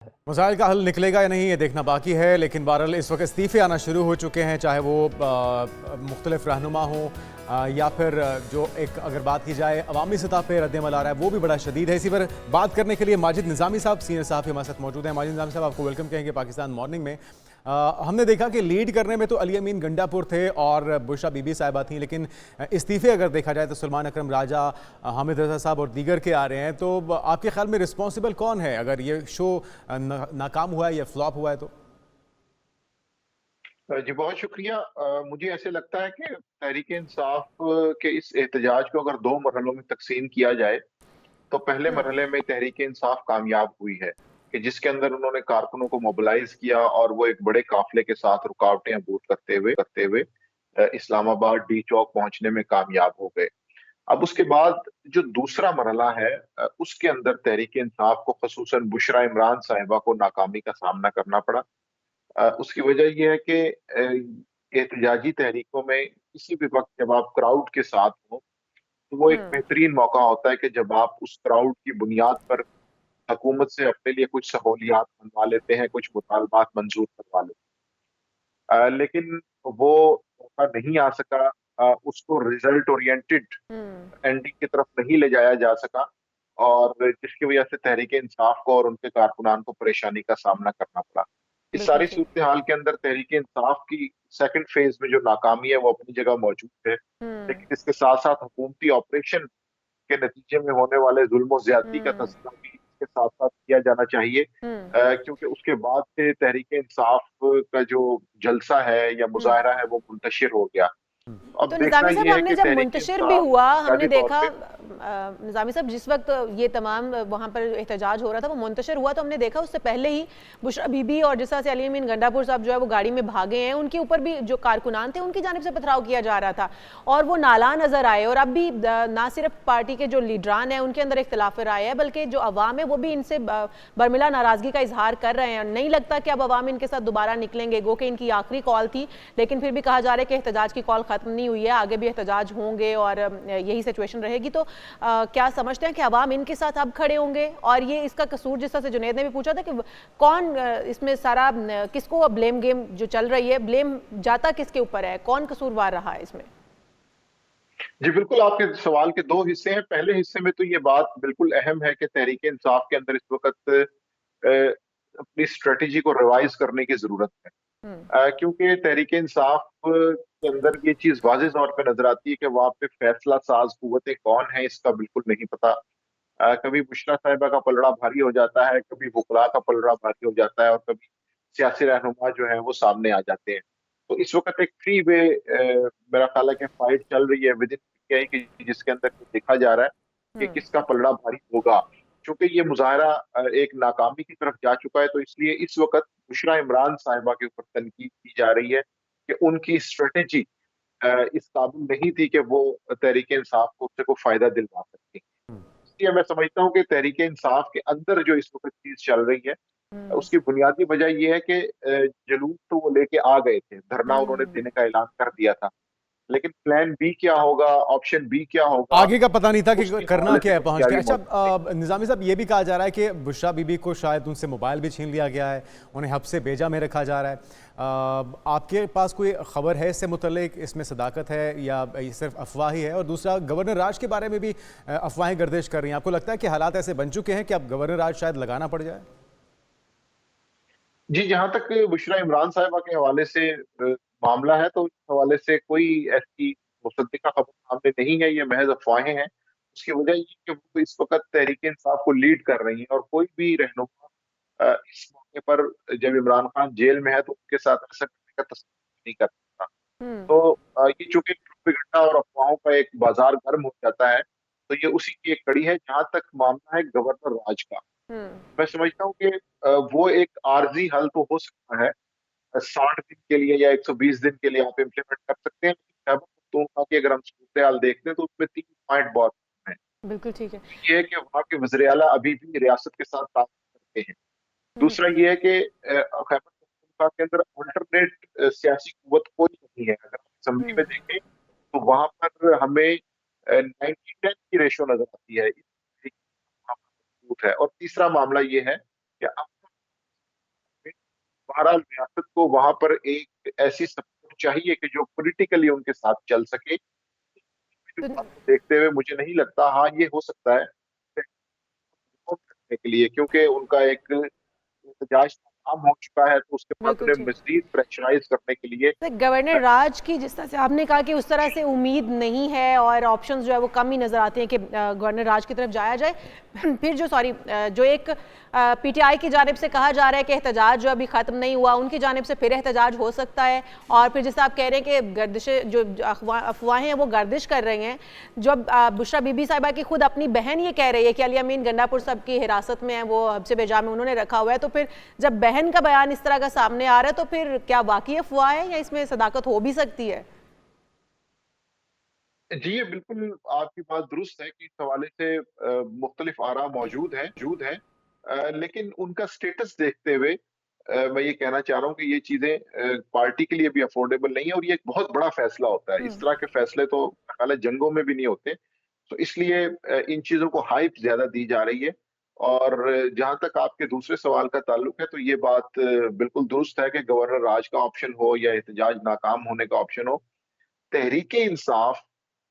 मसाइल का हल निकलेगा या नहीं ये देखना बाकी है, लेकिन बहरहाल इस वक्त इस्तीफ़े आना शुरू हो चुके हैं, चाहे वो मुख्तलिफ रहनुमा हों या फिर जो एक अगर बात की जाए अवामी सतह पर रद्दमल आ रहा है वो भी बड़ा शदीद है। इसी पर बात करने के लिए माजिद निज़ामी साहब सीनियर साहब हमारे साथ मौजूद हैं। माजिद निज़ामी साहब, आपको वेलकम कहेंगे पाकिस्तान मॉर्निंग में। हमने देखा कि लीड करने में तो अली अमीन गंडापुर थे और बुशरा बीबी साहिबा थी, लेकिन इस्तीफ़े अगर देखा जाए तो सलमान अकरम राजा, हामिद रज़ा साहब और दीगर के आ रहे हैं। तो आपके ख्याल में रिस्पॉन्सिबल कौन है अगर ये शो नाकाम हुआ है या फ्लॉप हुआ है तो? जी, बहुत शुक्रिया। मुझे ऐसे लगता है कि तहरीक इंसाफ के इस एहतजाज को अगर दो मरहलों में तकसीम किया जाए, तो पहले हुँ, मरहले में तहरीक इंसाफ कामयाब हुई है कि जिसके अंदर उन्होंने कारकुनों को मोबिलाइज किया और वो एक बड़े काफिले के साथ रुकावटें अबूर करते हुए इस्लामाबाद डी चौक पहुंचने में कामयाब हो गए। अब उसके बाद जो दूसरा मरहला है, उसके अंदर तहरीक इंसाफ को खसूसन बुशरा इमरान साहिबा को नाकामी का सामना करना पड़ा। उसकी वजह ये है कि एहतजाजी तहरीकों में किसी भी वक्त जब आप क्राउड के साथ हो, तो वो एक हुँ, बेहतरीन मौका होता है कि जब आप उस क्राउड की बुनियाद पर हुकूमत से अपने लिए कुछ सहूलियात मनवा लेते हैं, कुछ मुतालबात मंजूर करवा लेते हैं। लेकिन वो मौका नहीं आ सका। उसको रिजल्ट ओरिएंटेड हुँ, एंडिंग की तरफ नहीं ले जाया जा सका, और जिसकी वजह से तहरीक इंसाफ को और उनके कारकुनान को परेशानी का सामना करना पड़ा। इस बिल्कुल सारी ठीक। सूरत हाल के अंदर तहरीक इंसाफ की सेकंड फेज में जो नाकामी है वो अपनी जगह मौजूद है, हुँ, लेकिन इसके साथ साथ हुकूमती ऑपरेशन के नतीजे में होने वाले जुल्म और ज्यादती का हुँ, तज़किरा भी इसके साथ साथ किया जाना चाहिए। हुँ, क्योंकि उसके बाद से तहरीक इंसाफ का जो जलसा है या हुँ। मुजाहरा है वो मुंतशिर हो गया। अब तो देखना निज़ामी साहब, यह है हमने कि जब तहरीक मुंतशिर भी इंसाफ हुआ, हमने बुनियादी तौर देखा पे। निज़ामी साहब, जिस वक्त ये तमाम वहाँ पर एहतजाज हो रहा था वो मुंतशिर हुआ, तो हमने देखा उससे पहले ही बुशरा बीबी और जिस तरह से अली अमीन गंडापुर साहब जो है वो गाड़ी में भागे हैं, उनके ऊपर भी जो कारकुनान थे उनकी जानिब से पथराव किया जा रहा था और वो नाला नजर आए। और अब भी ना सिर्फ पार्टी के जो लीडरान हैं उनके अंदर इख्तलाफ राय है, बल्कि जो अवाम है वो भी इनसे बर्मिला नाराजगी का इजहार कर रहे हैं। नहीं लगता कि अब अवाम इनके साथ दोबारा निकलेंगे, गो कि इनकी आखिरी कॉल थी, लेकिन फिर भी कहा जा रहा है कि एहतजाज की कॉल खत्म नहीं हुई है, आगे भी एहतजाज होंगे और यही सिचुएशन रहेगी। तो क्या समझते हैं कि अवाम इनके साथ अब खड़े होंगे? और ये इसका कसूर, जिस तरह से जुनेद ने भी पूछा था कि कौन इसमें सारा किसको ब्लेम गेम जो चल रही है, ब्लेम जाता किसके ऊपर है, कौन कसूरवार रहा है इसमें? जी बिल्कुल, आपके सवाल के दो हिस्से हैं। पहले हिस्से में तो ये बात बिल्कुल अहम है कि तहरीक इंसाफ के अंदर इस वक्त अपनी स्ट्रेटेजी को रिवाइज करने की जरूरत है। हम्म, क्योंकि तहरीक इंसाफ के अंदर ये चीज वाज़ेह तौर पे नजर आती है कि वहां पे फैसला साज कुव्वतें कौन है इसका बिल्कुल नहीं पता। कभी बुशरा साहिबा का पलड़ा भारी हो जाता है, कभी वकला का पलड़ा भारी हो जाता है, और कभी सियासी रहनुमा जो है वो सामने आ जाते हैं। तो इस वक्त एक थ्री वे मेरा ख्याल है कि फाइट चल रही है विद इन पीटीआई की, जिसके अंदर ये देखा जा रहा है कि हम्म, किसका पलड़ा भारी होगा। क्योंकि ये मुजाहरा एक नाकामी की तरफ जा चुका है, तो इसलिए इस वक्त बुशरा इमरान साहिबा के ऊपर तनकीद की जा रही है कि उनकी स्ट्रेटेजी इस काबिल नहीं थी कि वो तहरीक इंसाफ को उससे को फायदा दिलवा सकती। इसलिए मैं समझता हूँ कि तहरीक इंसाफ के अंदर जो इस वक्त चीज चल रही है, हम्म, उसकी बुनियादी वजह यह है कि जुलूस तो वो लेके आ गए थे, धरना उन्होंने हम्म। देने का ऐलान कर दिया था, लेकिन प्लान बी क्या होगा, ऑप्शन बी क्या होगा, आगे का पता नहीं था कि उसके करना हवाले से क्या है पहुंच के। तैयारी अच्छा, मौजूद नहीं। निज़ामी साहब, ये भी कहा जा रहा है कि बुशरा बीबी को शायद उनसे मोबाइल भी छीन लिया गया है, उन्हें हब से भेजा में रखा जा रहा है। आपके पास कोई खबर है इससे मुतल्लिक? इसमें सदाकत है या ये सिर्फ अफवाह ही है? और दूसरा, गवर्नर राज के बारे में भी अफवाहें गर्दिश कर रही हैं। आपको लगता है कि हालात ऐसे बन चुके हैं कि अब गवर्नर राज शायद लगाना पड़ जाए? जी, जहां तक बुशरा इमरान साहिबा के हवाले से मामला है, तो इस हवाले से कोई ऐसी मुसद्दिका खबर सामने नहीं है, ये महज अफवाहें हैं। उसकी वजह ये है कि वो इस वक्त तहरीक इंसाफ को लीड कर रही हैं, और कोई भी रहनुमा इस मौके पर, जब इमरान खान जेल में है तो उनके साथ ऐसा करने का तस्वीर नहीं कर सकता। हम्म, तो ये चूंकि प्रोपेगेंडा और अफवाहों का एक बाजार गर्म हो जाता है, तो ये उसी की एक कड़ी है। जहां तक मामला है गवर्नर राज का, हम्म, मैं समझता हूँ कि वो एक आर्जी हल तो हो सकता है, 60 दिन के लिए या 120 दिन के लिए आप इम्प्लीमेंट कर सकते हैं, लेकिन खैबर पख्तूनख्वा की अगर हम सूरत हाल देखते हैं तो उसमें 3 पॉइंट बहुत अहम है। बिल्कुल ठीक है। ये है कि वहाँ के वज़ीर आला अभी भी रियासत के साथ ताल्लुक करते हैं। हम्म, दूसरा ये है कि खैबर पख्तूनख्वा के अंदर अल्टरनेट सियासी कुव्वत कोई नहीं है। अगर आप असम्बली हम्म, में देखें तो वहां पर हमें 90-10 की रेशो नजर आती है। वहाँ पर मजबूत है। और तीसरा मामला ये है कि बहरहाल रियासत को वहां पर एक ऐसी सपोर्ट चाहिए कि जो पॉलिटिकली उनके साथ चल सके। जो तो बात को देखते हुए मुझे नहीं लगता, हाँ ये हो सकता है करने के लिए, क्योंकि उनका एक एहतजाज नाकाम हो चुका है, तो उसके बाद बिल्कुल उन्हें ठीक। मजीद प्रेशराइज करने के लिए तो गवर्नर राज की जिस तरह से आपने कहा कि उस तरह से उम्मीद नहीं है और ऑप्शंस जो है वो कम ही नजर आते हैं कि गवर्नर राज की तरफ जाया जाए। फिर जो एक पीटीआई की जानिब से कहा जा रहा है कि एहतजाज जो अभी ख़त्म नहीं हुआ, उनकी जानिब से फिर एहतजाज हो सकता है। और फिर जैसे आप कह रहे हैं कि गर्दिशें जो अफवाहें हैं वो गर्दिश कर रही हैं। जब बुशरा बीबी साहिबा की खुद अपनी बहन ये कह रही है कि अली अमीन गंडापुर साहब की हिरासत में है, वो हब्से बेजा में उन्होंने रखा हुआ है, तो फिर जब बहन का बयान इस तरह का सामने आ रहा है तो फिर क्या वाकई अफवाह है या इसमें सदाकत हो भी सकती है? जी ये बिल्कुल आपकी बात दुरुस्त है कि इस हवाले से मुख्तलिफ आरा मौजूद हैं, लेकिन उनका स्टेटस देखते हुए मैं ये कहना चाह रहा हूँ कि ये चीजें पार्टी के लिए भी अफोर्डेबल नहीं है, और ये एक बहुत बड़ा फैसला होता है। इस तरह के फैसले तो मेरे जंगों में भी नहीं होते, तो इसलिए इन चीजों को हाइप ज्यादा दी जा रही है। और जहां तक आपके दूसरे सवाल का ताल्लुक है, तो ये बात बिल्कुल दुरुस्त है कि गवर्नर राज का ऑप्शन हो या एहतजाज नाकाम होने का ऑप्शन हो। तहरीक इंसाफ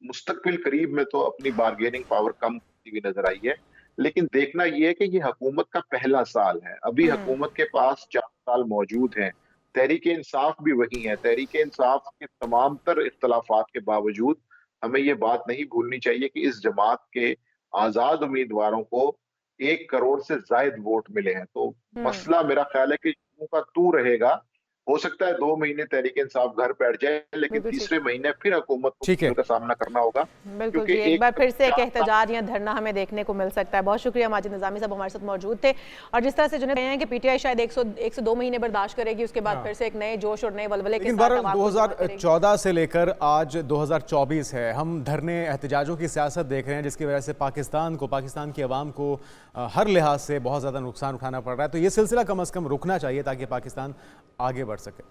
मुस्तकबिल करीब में तो अपनी बार्गेनिंग पावर कम होती हुई नजर आई है, लेकिन देखना यह है कि ये हुकूमत का पहला साल है। अभी हुकूमत के पास 4 साल मौजूद हैं। तहरीक इंसाफ भी वही है। तहरीक इंसाफ के तमाम तर इख्तलाफात के बावजूद हमें ये बात नहीं भूलनी चाहिए कि इस जमात के आजाद उम्मीदवारों को 1 करोड़ से जायद वोट मिले हैं। तो मसला मेरा ख्याल है कि यूं का तू रहेगा। हो सकता है 2 महीने तहरीक इंसाफ घर बैठ जाए, लेकिन बिल्कुल ठीक। तीसरे महीने फिर हुकूमत को ठीक है। मुश्किल का सामना करना होगा, बिल्कुल क्योंकि जी, एक बार फिर से एक 4 साल एहतजाज या धरना हमें देखने को मिल सकता है। बहुत शुक्रिया माजिद निज़ामी साहब हमारे साथ मौजूद थे। और जिस तरह से जुनेद कहे हैं कि पीटीआई शायद 1 से 2 महीने बर्दाश्त करेगी, उसके बाद फिर से एक नए जोश और नए वलवले के लेकिन साथ बहरहाल आवाम को जमा करेगी। 2014 से लेकर आज 2024 है, हम धरने एहतजाजों की सियासत देख रहे हैं, जिसकी वजह से पाकिस्तान की आवाम को हर लिहाज से बहुत ज़्यादा नुकसान उठाना पड़ रहा है। तो ये सिलसिला कम अज़ कम रुकना चाहिए ताकि पाकिस्तान आगे बढ़ सके।